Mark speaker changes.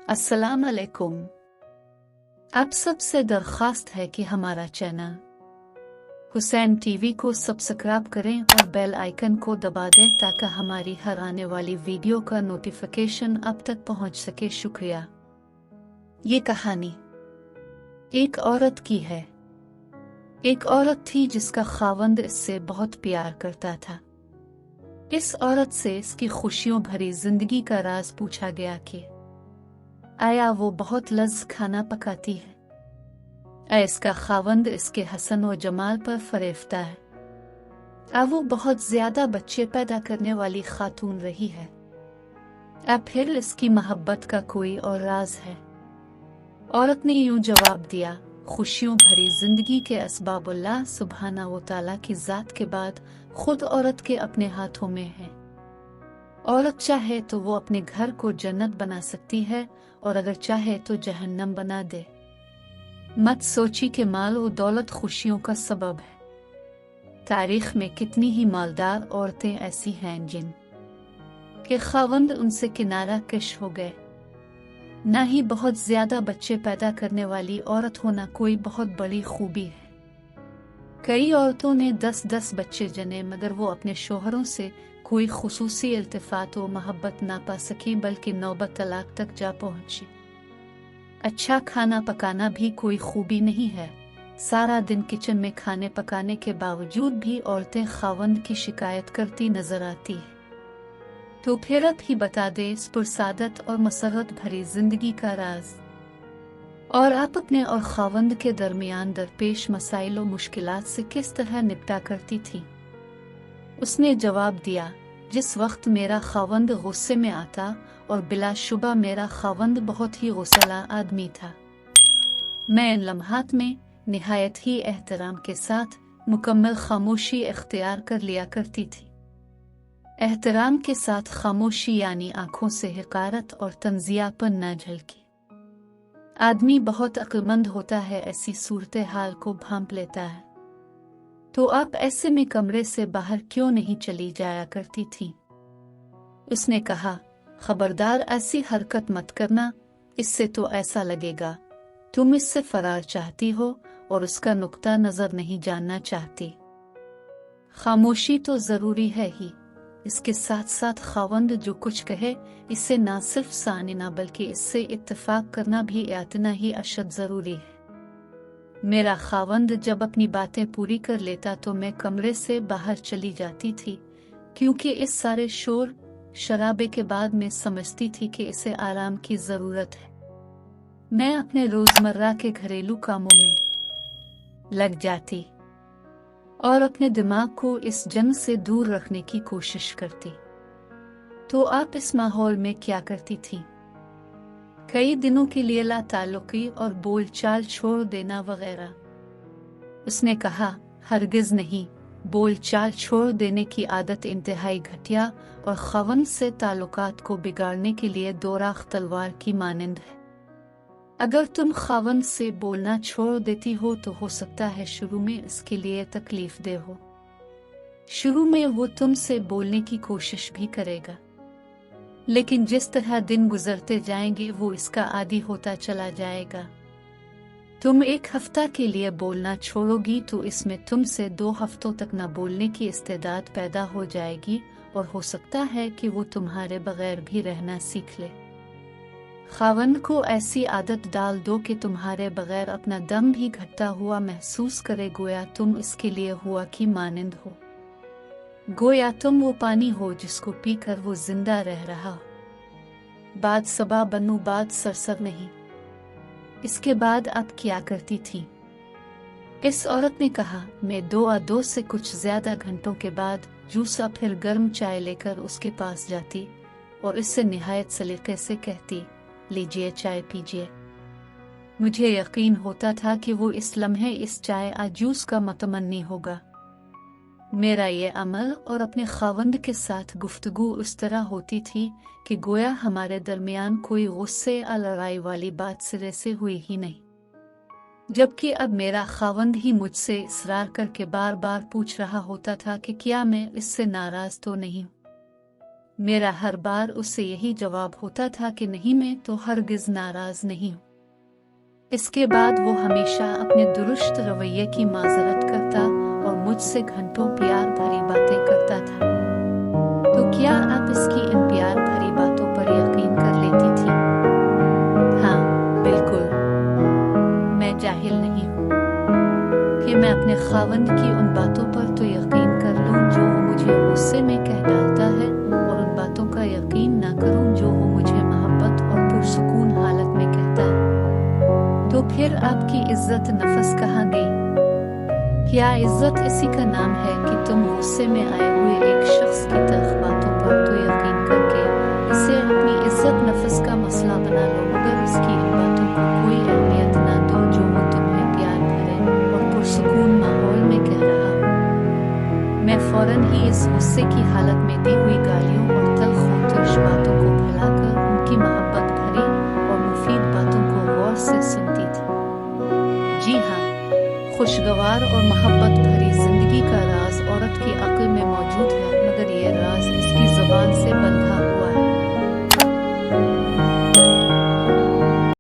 Speaker 1: अस्सलाम अलैकुम। आप सबसे दरख्वास्त है कि हमारा चैनल हुसैन टीवी को सब्सक्राइब करें और बेल आइकन को दबा दें ताकि हमारी हर आने वाली वीडियो का नोटिफिकेशन अब तक पहुंच सके। शुक्रिया। ये कहानी एक औरत की है। एक औरत थी जिसका खावंद इससे बहुत प्यार करता था। इस औरत से इसकी खुशियों भरी जिंदगी का राज पूछा गया कि आया वो बहुत लज़ खाना पकाती है, इसका खावंद इसके हसन और जमाल पर फरेफ्ता है, वो बहुत ज्यादा बच्चे पैदा करने वाली खातून रही है, फिर इसकी मोहब्बत का कोई और राज है। औरत ने यूं जवाब दिया, खुशियों भरी जिंदगी के असबाब अल्लाह सुब्हाना व तआला की जात के बाद खुद औरत के अपने हाथों में है। औरत चाहे तो वो अपने घर को जन्नत बना सकती है और अगर चाहे तो जहन्नम बना दे। मत सोची कि माल और दौलत खुशियों का सबब है। तारीख में कितनी ही मालदार औरतें ऐसी हैं जिन के खावंद उनसे किनारा कश हो गए। ना ही बहुत ज्यादा बच्चे पैदा करने वाली औरत होना कोई बहुत बड़ी खूबी है। कई औरतों ने 10-10 बच्चे जने मगर वो अपने शोहरों से कोई खुसूसी इल्तिफात व मोहब्बत ना पा सकी बल्कि नौबत तलाक तक जा पहुंची। अच्छा खाना पकाना भी कोई खूबी नहीं है। सारा दिन किचन में खाने पकाने के बावजूद भी औरतें खावंद की शिकायत करती नजर आती है। तो फिर अब ही बता दे इस पुरसादत और मसरत भरी जिंदगी का राज और आप अपने और खावंद के दरमियान दरपेश मसाइल और मुश्किलात से किस तरह निपटा करती थी। उसने जवाब दिया, जिस वक्त मेरा खावंद गुस्से में आता और बिलाशुबा मेरा खावंद बहुत ही गुस्सैला आदमी था, मैं इन लम्हात में निहायत ही एहतराम के साथ मुकम्मल खामोशी इख्तियार कर लिया करती थी। एहतराम के साथ खामोशी यानी आंखों से हिकारत और तंजियापन न झलकी। आदमी बहुत अक्लमंद होता है, ऐसी सूरत हाल को भांप लेता है। तो आप ऐसे में कमरे से बाहर क्यों नहीं चली जाया करती थी? उसने कहा, खबरदार ऐसी हरकत मत करना, इससे तो ऐसा लगेगा तुम इससे फरार चाहती हो और उसका नुक्ता नजर नहीं जानना चाहती। खामोशी तो जरूरी है ही, इसके साथ साथ खावंद जो कुछ कहे इससे ना सिर्फ सानिना बल्कि इससे इत्तेफाक करना भी इतना ही अशद जरूरी है। मेरा खावंद जब अपनी बातें पूरी कर लेता तो मैं कमरे से बाहर चली जाती थी, क्योंकि इस सारे शोर शराबे के बाद मैं समझती थी कि इसे आराम की जरूरत है। मैं अपने रोजमर्रा के घरेलू कामों में लग जाती और अपने दिमाग को इस जंग से दूर रखने की कोशिश करती। तो आप इस माहौल में क्या करती थी? कई दिनों के लिए ला ताल्लुकी और बोलचाल छोड़ देना वगैरह। उसने कहा, हरगिज नहीं, बोलचाल छोड़ देने की आदत इंतहाई घटिया और खावंद से ताल्लुकात को बिगाड़ने के लिए दोराख तलवार की मानंद है। अगर तुम खावंद से बोलना छोड़ देती हो तो हो सकता है शुरू में इसके लिए तकलीफ दे हो। शुरू में वो तुमसे बोलने की कोशिश भी करेगा, लेकिन जिस तरह दिन गुजरते जाएंगे वो इसका आदी होता चला जाएगा। तुम 1 हफ्ता के लिए बोलना छोड़ोगी तो इसमें तुमसे 2 हफ्तों तक न बोलने की इस्तेदाद पैदा हो जाएगी और हो सकता है कि वो तुम्हारे बगैर भी रहना सीख ले। खावंद को ऐसी आदत डाल दो कि तुम्हारे बगैर अपना दम भी घटता हुआ महसूस करे, गोया तुम इसके लिए हुआ की मानंद हो, गोया तुम वो पानी हो जिसको पीकर वो जिंदा रह रहा हो। बाद सबा बनू बाद सरसर नहीं। इसके बाद आप क्या करती थी? इस औरत ने कहा, मैं 2 से कुछ ज्यादा घंटों के बाद जूसा फिर गर्म चाय लेकर उसके पास जाती और इससे निहायत सलीके से कहती, लीजिए चाय पीजिए। मुझे यकीन होता था कि वो इस लम्हे इस चाय जूस का मतमन्नी होगा। मेरा ये अमल और अपने खावंद के साथ गुफ्तगू उस तरह होती थी कि गोया हमारे दरमियान कोई गुस्से या लड़ाई वाली बात सिरे से हुई ही नहीं, जबकि अब मेरा खावंद ही मुझसे इसरार करके बार बार पूछ रहा होता था कि क्या मैं इससे नाराज तो नहीं हूँ। میرا ہر بار اس سے یہی جواب ہوتا تھا کہ نہیں، میں تو ہرگز ناراض نہیں ہوں۔ اس کے بعد وہ ہمیشہ اپنے درست رویے کی معذرت کرتا اور مجھ سے گھنٹوں پیار بھری باتیں کرتا تھا۔ تو کیا آپ اس کی ان پیار بھری باتوں پر یقین کر لیتی تھی؟ ہاں، بالکل۔ میں جاہل نہیں ہوں کہ میں اپنے خاوند کی ان باتوں پر تو یقین کر لوں جو وہ مجھے غصے میں کہہ ڈالتا ہے، اور ان باتوں کا یقین نہ کروں جو وہ مجھے محبت اور پرسکون حالت میں کہتا ہے۔ تو پھر آپ کی عزت نفس کہاں گئی؟ کیا عزت اسی کا نام ہے کہ تم غصے میں آئے ہوئے ایک شخص کی تلخ باتوں پر تو یقین کر کے اسے اپنی عزت نفس کا مسئلہ بنا لو، مگر اس کی ان باتوں کو کوئی اہمیت نہ دو جو وہ تمہیں پیار بھرے اور پرسکون ماحول میں کہہ رہا ہو؟ میں فوراً ہی اس غصے کی حالت میں دی ہوئی گالیوں اور تلخ و ترش باتوں کو بھلا کر ان کی محبت بھری اور مفید باتوں کو غور سے سنتی تھی۔ جی ہاں، خوشگوار اور محبت بھری زندگی کا راز